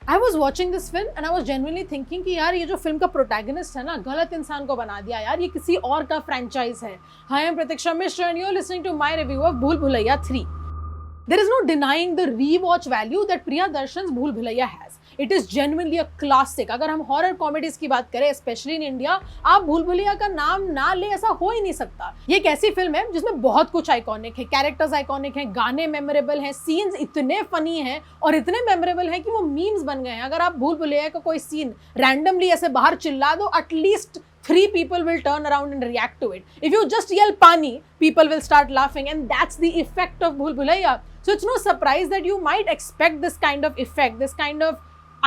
I was watching this film and I was genuinely thinking कि यार ये जो फिल्म का प्रोटैगनिस्ट है ना, गलत इंसान को बना दिया यार, ये किसी और का फ्रेंचाइज है। Hi, I am Pratiksha Mishra and you are listening to my review of Bhool Bhulaiyaa 3। There is no denying the rewatch value that Priya Darshan's Bhool Bhulaiya has. It is genuinely a classic. अगर हम हॉरर कॉमेडीज की बात करें, specially in India, आप भूल भुलैया का नाम ना ले ऐसा हो ही नहीं सकता। ये एक ऐसी फिल्म है जिसमें बहुत कुछ आइकॉनिक है, कैरेक्टर्स आइकॉनिक हैं, गाने मेमोरेबल हैं, सीन्स इतने फनी हैं और इतने मेमोरेबल हैं कि वो मीम्स बन गए हैं। अगर आप भूल भुलैया का कोई सीन रैंडमली ऐसे बाहर चिल्ला दो, at least 3 people will turn around and react to it. If you just yell Pani, people will start laughing, and that's the effect of Bhool Bhulaiya. So it's no surprise that you might expect this kind of effect, this kind of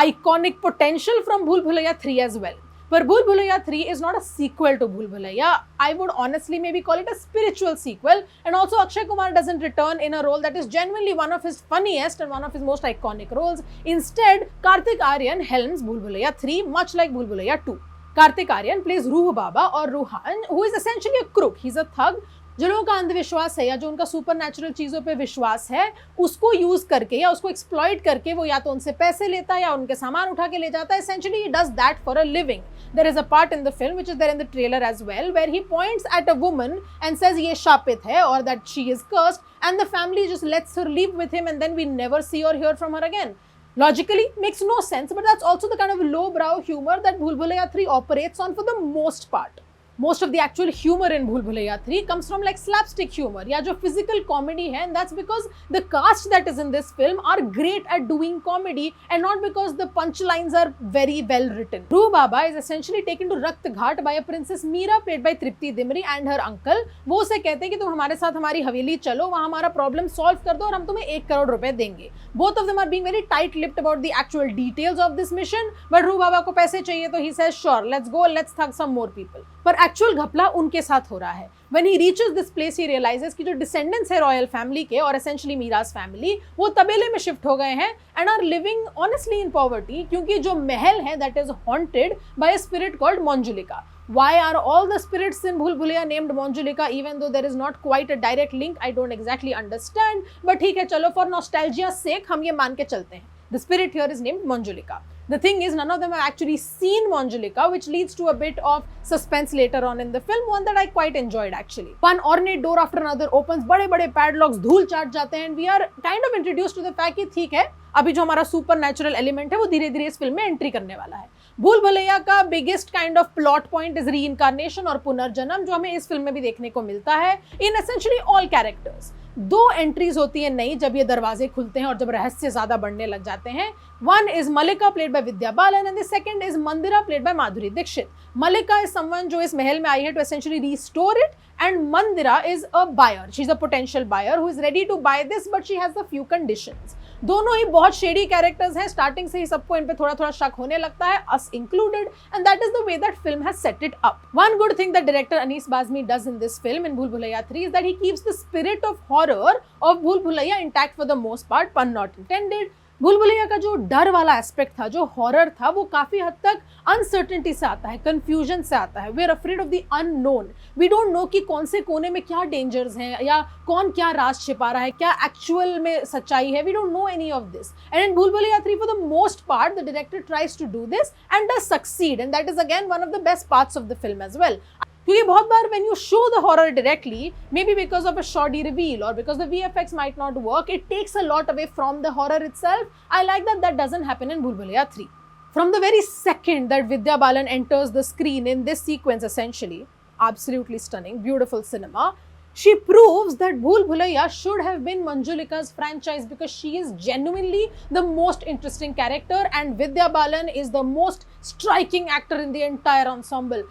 iconic potential from Bhool Bhulaiya 3 as well. But Bhool Bhulaiya 3 is not a sequel to Bhool Bhulaiya. I would honestly maybe call it a spiritual sequel. And also Akshay Kumar doesn't return in a role that is genuinely one of his funniest and one of his most iconic roles. Instead, Kartik Aaryan helms Bhool Bhulaiya 3 much like Bhool Bhulaiya 2. Kartik Aaryan plays Ruh Baba or Ruhan, who is essentially a crook. He's a thug. जो लोगों का अंधविश्वास है या जो उनका super natural चीज़ों पे विश्वास है, उसको यूज करके या उसको एक्सप्लॉइट करके वो या तो उनसे पैसे लेता है या उनके सामान उठा के ले जाता है। Essentially, he does that for a living. There is a part in the film which is there in the trailer as well, where he points at a woman and says ये शापित है or that she is cursed, and the family just lets her live with him, and then we never see or hear from her again. Logically, makes no sense, but that's also the kind of lowbrow humor that Bhool Bhulaiya 3 operates on for the most part. Most of the actual humor in Bhool Bhulaiya 3 comes from like slapstick humor या जो physical comedy है, and that's because the cast that is in this film are great at doing comedy and not because the punchlines are very well written. Ruh Baba is essentially taken to Rakt Ghat by a princess Meera played by Tripti Dimri and her uncle. वो उसे कहते हैं कि तुम हमारे साथ हमारी हवेली चलो, वहाँ हमारा प्रॉब्लम सॉल्व कर दो और हम तुम्हें 1 करोड़ रुपए देंगे। Both of them are being very tight-lipped about the actual details of this mission, but Ruh Baba को पैसे चाहिए तो he says sure, let's go, let's thug some more people. पर एक्चुअल घपला उनके साथ हो रहा है। When he reaches this place, he realizes कि जो descendants है रॉयल फैमिली के और essentially मीराज फैमिली, वो तबेले में शिफ्ट हो गए हैं and are living honestly in poverty, क्योंकि जो महल है that is haunted by a spirit called Manjulika. Why are all the spirits in Bhool Bhulaiya named Manjulika, even though there is not quite a direct link? I don't exactly understand, but ठीक है, चलो for nostalgia's sake हम ये मान के चलते हैं. The spirit here is named Manjulika. The thing is, none of them have actually seen Manjulika, which leads to a bit of suspense later on in the film, one that I quite enjoyed actually. One ornate door after another opens, बड़े-बड़े padlocks धूल चाट जाते हैं, and we are kind of introduced to the fact कि ठीक है, अभी जो हमारा सुपर नेचुरल एलिमेंट है वो धीरे-धीरे इस फिल्म में एंट्री करने वाला है। भूल भुलैया का biggest kind of plot point is reincarnation और पुनर्जन्म, जो हमें इस फिल्म में भी देखने को मिलता है इन एसेंशियली ऑल कैरेक्टर्स। 2 एंट्रीज होती हैं नई जब ये दरवाजे खुलते हैं और जब रहस्य ज्यादा बढ़ने लग जाते हैं। One is Mallika played by Vidya Balan and the second is Mandira played by Madhuri Dixit. Mallika is someone जो इस महल में आई है to essentially restore it, and Mandira is a buyer, she is a potential buyer who is ready to buy this but she has a few conditions. दोनों ही बहुत shady characters हैं, स्टार्टिंग से ही सबको इन पे थोड़ा थोड़ा शक होने लगता है, us included, and that is the way that film has set it up. One good thing that director Anis Bazmi does in this film, in Bhool Bhulaiya 3, is that he keeps the spirit of horror of Bhool Bhulaiya intact for the most part, pun not intended. भूल भुलैया का जो डर वाला aspect था, जो horror था, वो काफी हद तक अनसर्टेनिटी से आता है, कंफ्यूजन से आता है। We are afraid of the unknown. We don't know कि कौन से कोने में क्या डेंजर्स हैं या कौन क्या राज छिपा रहा है, क्या एक्चुअल में सच्चाई है। We don't know any of this, and in Bhool Bhulaiyaa 3 for the most part the director tries to do this and does succeed, and that is again one of the best parts of the film as well. क्योंकि बहुत बार when you show the horror directly, maybe because of a shoddy reveal or because the VFX might not work, it takes a lot away from the horror itself. I like that that doesn't happen in Bhool Bhulaiya 3. From the very second that Vidya Balan enters the screen in this sequence, essentially, absolutely stunning, beautiful cinema, she proves that Bhool Bhulaiya should have been Manjulika's franchise because she is genuinely the most interesting character and Vidya Balan is the most striking actor in the entire ensemble.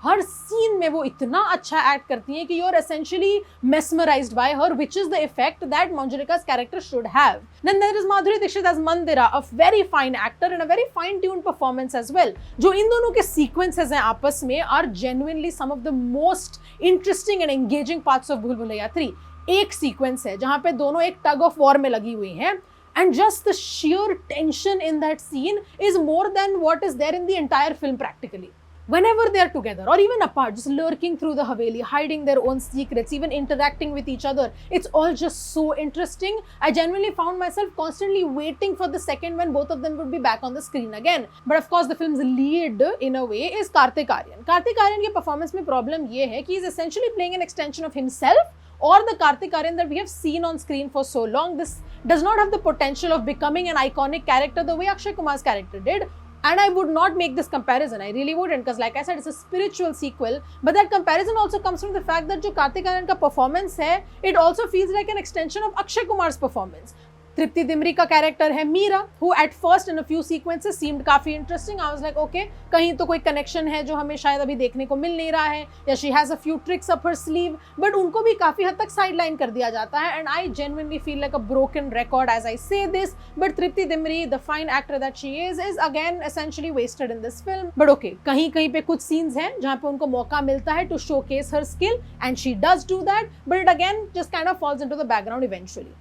हर scene में वो इतना अच्छा act करती हैं कि you are essentially mesmerized by her, which is the effect that Manjulika's character should have. Then there is Madhuri Dixit as Mandira, a very fine actor and a very fine-tuned performance as well. जो इन दोनों के sequences हैं आपस में are genuinely some of the most interesting and engaging parts of Bhool Bhulaiya 3. एक sequence है जहाँ पे दोनों एक tug of war में लगी हुई हैं, and just the sheer tension in that scene is more than what is there in the entire film practically. whenever they're together or even apart, just lurking through the Haveli, hiding their own secrets, even interacting with each other, it's all just so interesting. I genuinely found myself constantly waiting for the second when both of them would be back on the screen again. But of course, the film's lead in a way is Kartik Aaryan. Kartik Aaryan ki performance mein problem ye hai ki he's essentially playing an extension of himself, or the Kartik Aaryan that we have seen on screen for so long. This does not have the potential of becoming an iconic character the way Akshay Kumar's character did. And I would not make this comparison. I really wouldn't, because like I said, it's a spiritual sequel. But that comparison also comes from the fact that jo Kartik Aaryan ka performance hai, it also feels like an extension of Akshay Kumar's performance. Tripti Dimri का character है Meera, who at first in a few sequences seemed काफी interesting. I was like, okay, कहीं तो कोई connection है जो हमें शायद अभी देखने को मिल नहीं रहा है, या she has a few tricks up her sleeve, but उनको भी काफी हद तक sideline कर दिया जाता है. And I genuinely feel like a broken record as I say this, but Tripti Dimri, the fine actor that she is again essentially wasted in this film. But okay, कहीं कहीं पे कुछ scenes हैं जहाँ पे उनको मौका मिलता है to showcase her skill, and she does do that, but it again just kind of falls into the background eventually.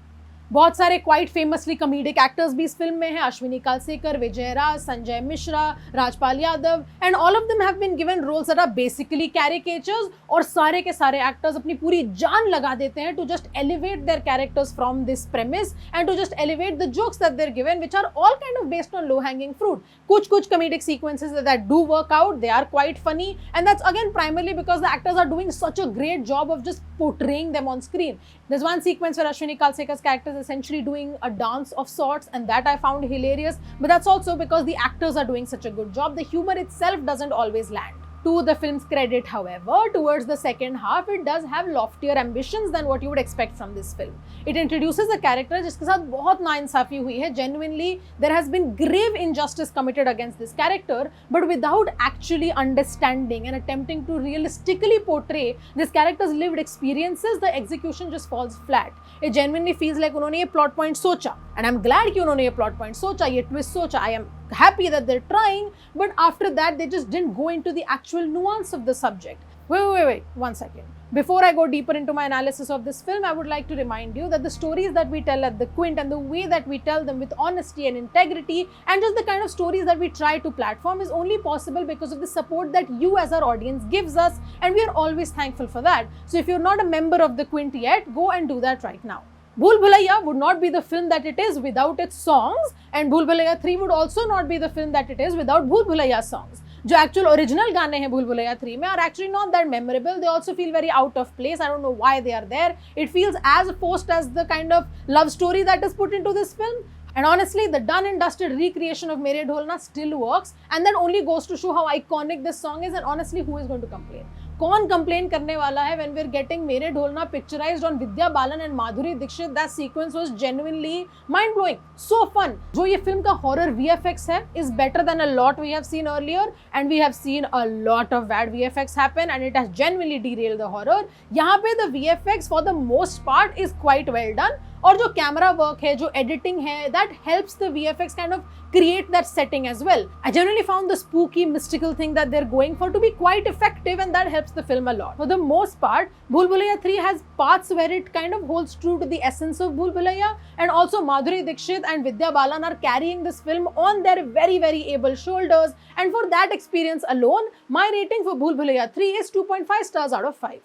बहुत सारे क्वाइट फेमसली कॉमेडिक एक्टर्स भी इस फिल्म में हैं. Ashwini Kalsekar, Vijay Raaz, Sanjay Mishra, Rajpal Yadav, and all of them have been given roles that are basically caricatures. और सारे के सारे एक्टर्स अपनी पूरी जान लगा देते हैं to just elevate their characters from this premise and to just elevate the jokes that they are given, which are all kind of based on low hanging fruit. कुछ comedic sequences that do work out, they are quite funny, and that's again primarily because the actors are doing such a great job of just portraying them on screen. There's one sequence where Ashwini Kalsekar's character is essentially doing a dance of sorts, and that I found hilarious. But that's also because the actors are doing such a good job. The humor itself doesn't always land. To the film's credit, however, towards the second half, it does have loftier ambitions than what you would expect from this film. It introduces a character जिसके साथ बहुत नाइंसाफी हुई है. Genuinely, there has been grave injustice committed against this character, but without actually understanding and attempting to realistically portray this character's lived experiences, the execution just falls flat. It genuinely feels like उन्होंने ये plot point सोचा, and I'm glad कि उन्होंने ये plot point सोचा, ये twist सोचा. I am happy that they're trying, but after that they just didn't go into the actual nuance of the subject. Wait, 1 second. Before I go deeper into my analysis of this film, I would like to remind you that the stories that we tell at the Quint and the way that we tell them with honesty and integrity, and just the kind of stories that we try to platform, is only possible because of the support that you as our audience gives us, and we are always thankful for that. So if you're not a member of the Quint yet, go and do that right now. Bhool Bhulaiya would not be the film that it is without its songs, and Bhool Bhulaiya 3 would also not be the film that it is without Bhool Bhulaiya songs. जो actual original गाने हैं Bhool Bhulaiya 3 में are actually not that memorable. They also feel very out of place. I don't know why they are there. It feels as forced as the kind of love story that is put into this film. And honestly, the done and dusted recreation of Mere Dholna still works, and that only goes to show how iconic this song is. And honestly, who is going to complain? कौन complain करने वाला है when we're getting मेरे ढोलना picturized on Vidya Balan and Madhuri Dixit? That sequence was genuinely mind blowing, so fun. जो ये film का horror VFX है is better than a lot we have seen earlier, and we have seen a lot of bad VFX happen, and it has genuinely derailed the horror. यहाँ पे the VFX for the most part is quite well done, और जो camera work है, जो editing है, that helps the VFX kind of create that setting as well. I generally found the spooky, mystical thing that they're going for to be quite effective, and that helps the film a lot. For the most part, Bhool Bhulaiya 3 has parts where it kind of holds true to the essence of Bhool Bhulaiya, and also Madhuri Dixit and Vidya Balan are carrying this film on their very, very able shoulders, and for that experience alone, my rating for Bhool Bhulaiya 3 is 2.5 stars out of 5.